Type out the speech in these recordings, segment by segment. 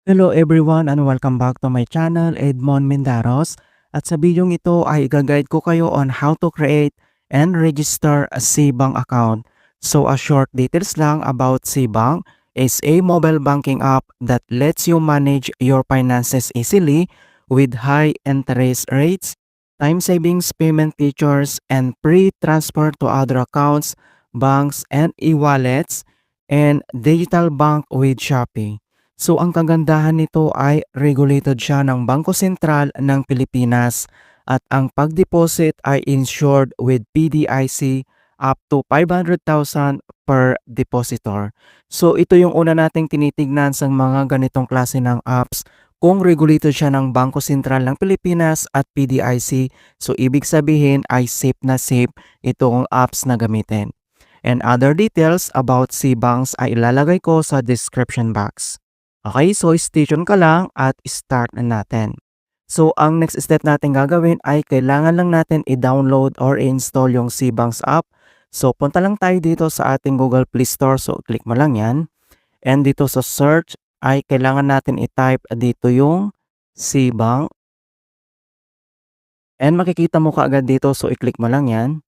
Hello everyone and welcome back to my channel, Edmond Mendaros. At sa videong ito ay i-guide ko kayo on how to create and register a Cbank account. So a short details lang about Cbank is a mobile banking app that lets you manage your finances easily with high interest rates, time savings payment features, and free transfer to other accounts, banks, and e-wallets, and digital bank with Shopee. So ang kagandahan nito ay regulated siya ng Bangko Sentral ng Pilipinas at ang pag-deposit ay insured with PDIC up to 500,000 per depositor. So ito yung una nating tinitignan sa mga ganitong klase ng apps kung regulated siya ng Bangko Sentral ng Pilipinas at PDIC. So ibig sabihin ay safe na safe itong apps na gamitin. And other details about CBanks ay ilalagay ko sa description box. Okay, so stay tuned ka lang at start na natin. So, ang next step natin gagawin ay kailangan lang natin i-download or i-install yung CBanks app. So, punta lang tayo dito sa ating Google Play Store. So, click mo lang yan. And dito sa search ay kailangan natin i-type dito yung CBank. And makikita mo kaagad dito. So, i-click mo lang yan.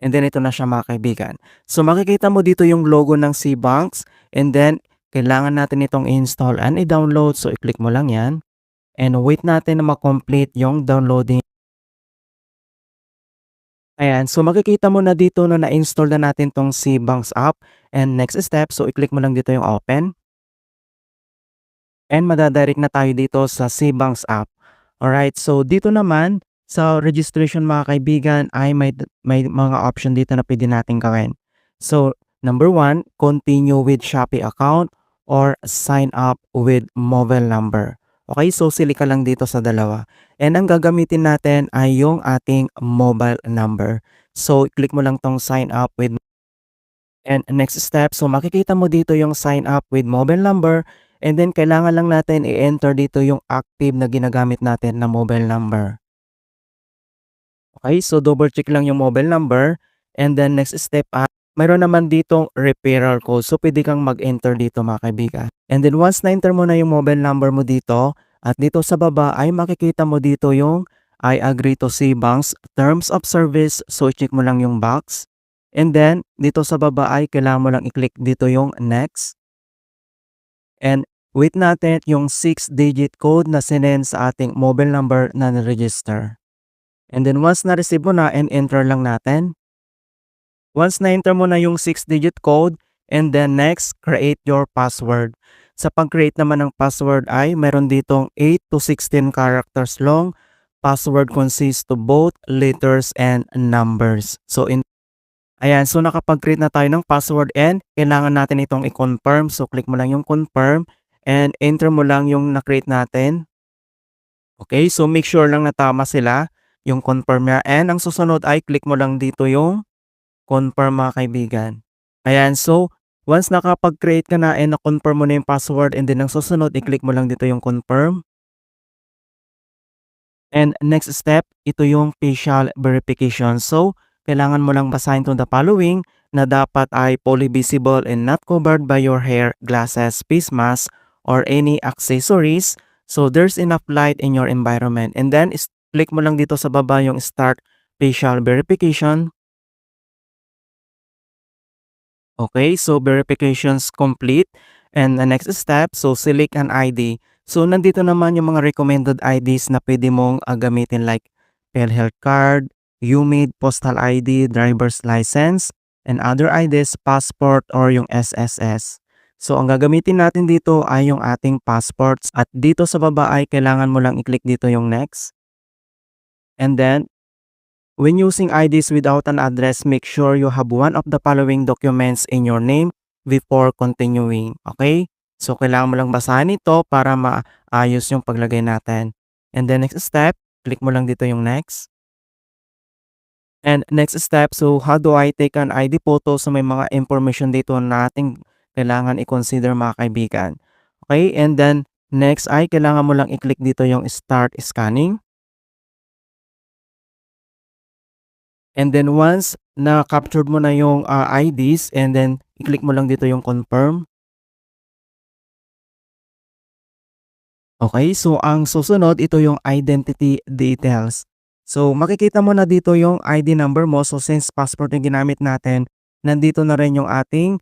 And then ito na siya mga kaibigan. So makikita mo dito yung logo ng CBanks and then kailangan natin itong i-install and i-download. So i-click mo lang yan and wait natin na ma-complete yung downloading. Ayan, so makikita mo na dito na na-install na natin tong CBanks app and next step, so i-click mo lang dito yung open and madadirect na tayo dito sa CBanks app. Alright, so dito naman sa registration mga kaibigan ay may mga option dito na pwede natin gawin. So, number 1, continue with Shopee account or sign up with mobile number. Okay, so sili ka lang dito sa dalawa. And ang gagamitin natin ay yung ating mobile number. So, click mo lang tong sign up with. And next step, so makikita mo dito yung sign up with mobile number and then kailangan lang natin i-enter dito yung active na ginagamit natin na mobile number. Okay, so double check lang yung mobile number and then next step mayroon naman ditong referral code. So pwede kang mag-enter dito mga kaibigan. And then once na-enter mo na yung mobile number mo dito at dito sa baba ay makikita mo dito yung I agree to CBanks terms of service. So i-check mo lang yung box. And then dito sa baba ay kailangan mo lang i-click dito yung next. And wait natin yung 6-digit code na sinend sa ating mobile number na na-register. And then once na-receive mo na and enter lang natin. Once na-enter mo na yung 6-digit code and then next, create your password. Sa pag-create naman ng password ay meron ditong 8 to 16 characters long. Password consists to both letters and numbers. So ayan, so nakapag-create na tayo ng password and kailangan natin itong i-confirm. So click mo lang yung confirm and enter mo lang yung na-create natin. Okay, so make sure lang na tama sila yung confirm niya. And ang susunod ay click mo lang dito yung confirm mga kaibigan. Ayan, so once nakapag-create ka na and na-confirm mo na yung password and then ang susunod, i-click mo lang dito yung confirm. And next step, ito yung facial verification. So, kailangan mo lang basahin to the following na dapat ay fully visible and not covered by your hair, glasses, face mask, or any accessories. So, there's enough light in your environment. And then, click mo lang dito sa baba yung start facial verification. Okay, so verifications complete. And the next step, so select an ID. So nandito naman yung mga recommended IDs na pwede mong gamitin like PhilHealth card, UMID, postal ID, driver's license, and other IDs, passport, or yung SSS. So ang gagamitin natin dito ay yung ating passports at dito sa baba ay kailangan mo lang i-click dito yung next. And then when using IDs without an address, make sure you have one of the following documents in your name before continuing. Okay? So, kailangan mo lang basahin ito para maayos yung paglagay natin. And then next step, click mo lang dito yung next. And next step, so how do I take an ID photo? So, may mga information dito na ating kailangan i-consider mga kaibigan. Okay? And then next ay kailangan mo lang i-click dito yung start scanning. And then once na-captured mo na yung IDs and then i-click mo lang dito yung confirm. Okay, so ang susunod ito yung identity details. So makikita mo na dito yung ID number mo. So since passport yung ginamit natin, nandito na rin yung ating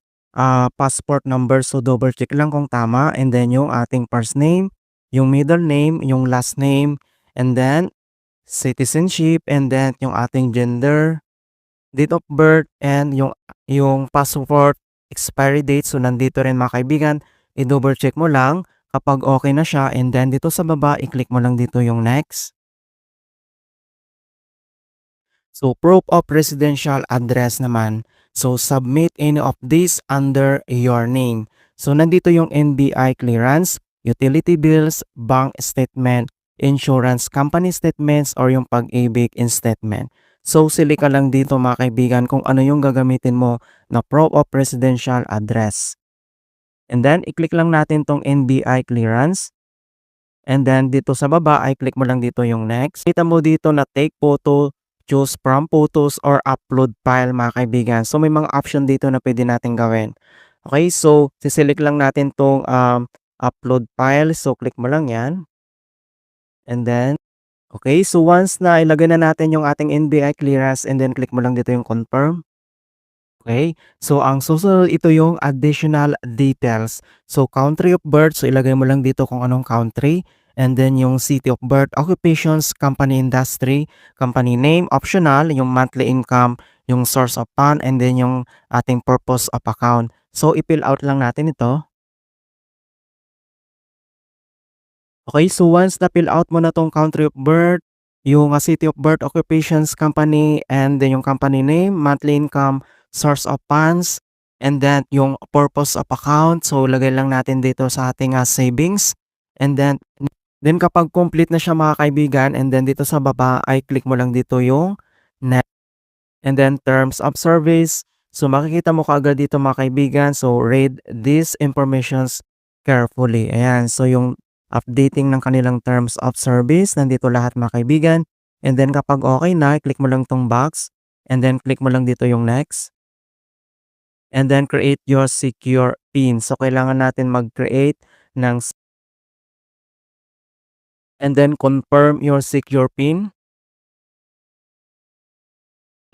passport number. So double check lang kung tama, and then yung ating first name, yung middle name, yung last name, and then citizenship, and then yung ating gender, date of birth, and yung passport expiry date. So nandito rin mga kaibigan, i-double check mo lang kapag okay na siya, and then dito sa baba i-click mo lang dito yung next. So proof of residential address naman. So submit any of these under your name. So nandito yung NBI clearance, utility bills, bank statement, insurance company statements, or yung pag-ibig in statement. So sili ka lang dito mga kaibigan kung ano yung gagamitin mo na proof of residential address. And then i-click lang natin tong NBI clearance. And then dito sa baba ay click mo lang dito yung next. Kita mo dito na take photo, choose from photos, or upload file mga kaibigan. So may mga option dito na pwede natin gawin. Okay, so siselect lang natin tong upload file. So click mo lang yan. And then, okay, so once na ilagay na natin yung ating NBI clearance, and then click mo lang dito yung confirm. Okay, so ang susunod ito yung additional details. So country of birth, so ilagay mo lang dito kung anong country, and then yung city of birth, occupations, company industry, company name, optional, yung monthly income, yung source of fund, and then yung ating purpose of account. So i-fill out lang natin ito. Okay, so once na fill out mo na tong country of birth, yung city of birth, occupations, company, and then yung company name, monthly income, source of funds, and then yung purpose of account. So lagay lang natin dito sa ating savings. And then kapag complete na siya mga kaibigan, and then dito sa baba ay click mo lang dito yung next. And then terms of service. So makikita mo kaagad dito mga kaibigan. So read these informations carefully. Ayan. So yung updating ng kanilang terms of service, nandito lahat mga kaibigan. And then kapag okay na, click mo lang tong box. And then click mo lang dito yung next. And then create your secure PIN. So kailangan natin mag-create ng and then confirm your secure PIN.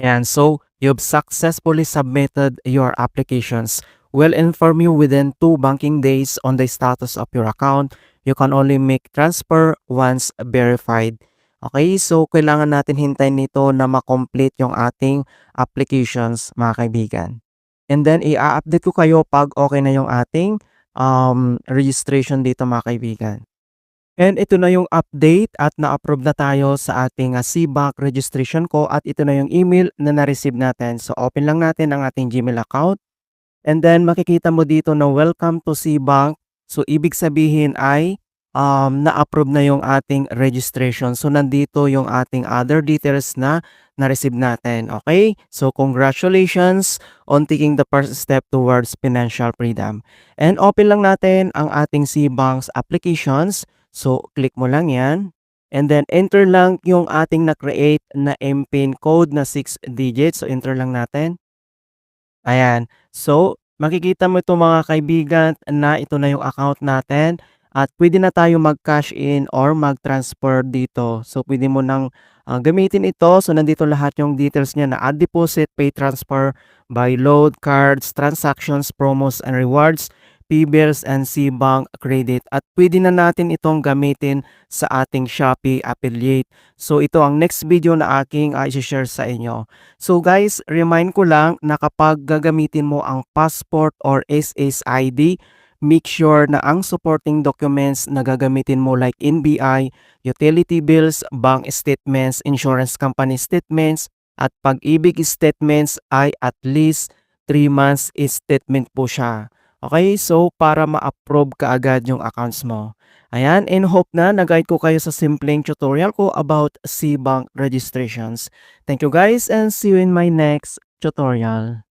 And so you've successfully submitted your applications. We'll inform you within 2 banking days on the status of your account. You can only make transfer once verified. Okay, so kailangan natin hintayin nito na makomplete yung ating applications mga kaibigan. And then i-update ko kayo pag okay na yung ating registration dito mga kaibigan. And ito na yung update at na-approve na tayo sa ating CBank registration ko, at ito na yung email na na-receive natin. So open lang natin ang ating Gmail account, and then makikita mo dito na welcome to CBank. So ibig sabihin ay na-approve na yung ating registration. So nandito yung ating other details na na-receive natin. Okay? So congratulations on taking the first step towards financial freedom. And open lang natin ang ating CBank's applications. So, click mo lang yan. And then, enter lang yung ating na-create na MPIN code na 6 digits. So, enter lang natin. Ayan. So, makikita mo ito mga kaibigan na ito na yung account natin. At pwede na tayo mag-cash in or mag-transfer dito. So, pwede mo nang gamitin ito. So, nandito lahat yung details niya na add deposit, pay transfer, buy load, cards, transactions, promos, and rewards, P-bills, and CBank credit. At pwede na natin itong gamitin sa ating Shopee affiliate. So ito ang next video na aking i-share sa inyo. So guys, remind ko lang na kapag gagamitin mo ang passport or SSID, make sure na ang supporting documents na gagamitin mo like NBI, utility bills, bank statements, insurance company statements, at pag-ibig statements ay at least 3 months statement po siya. Okay, so para ma-approve kaagad yung accounts mo. Ayan, and hope na nag-guide ko kayo sa simpleng tutorial ko about CBank registrations. Thank you guys, and see you in my next tutorial.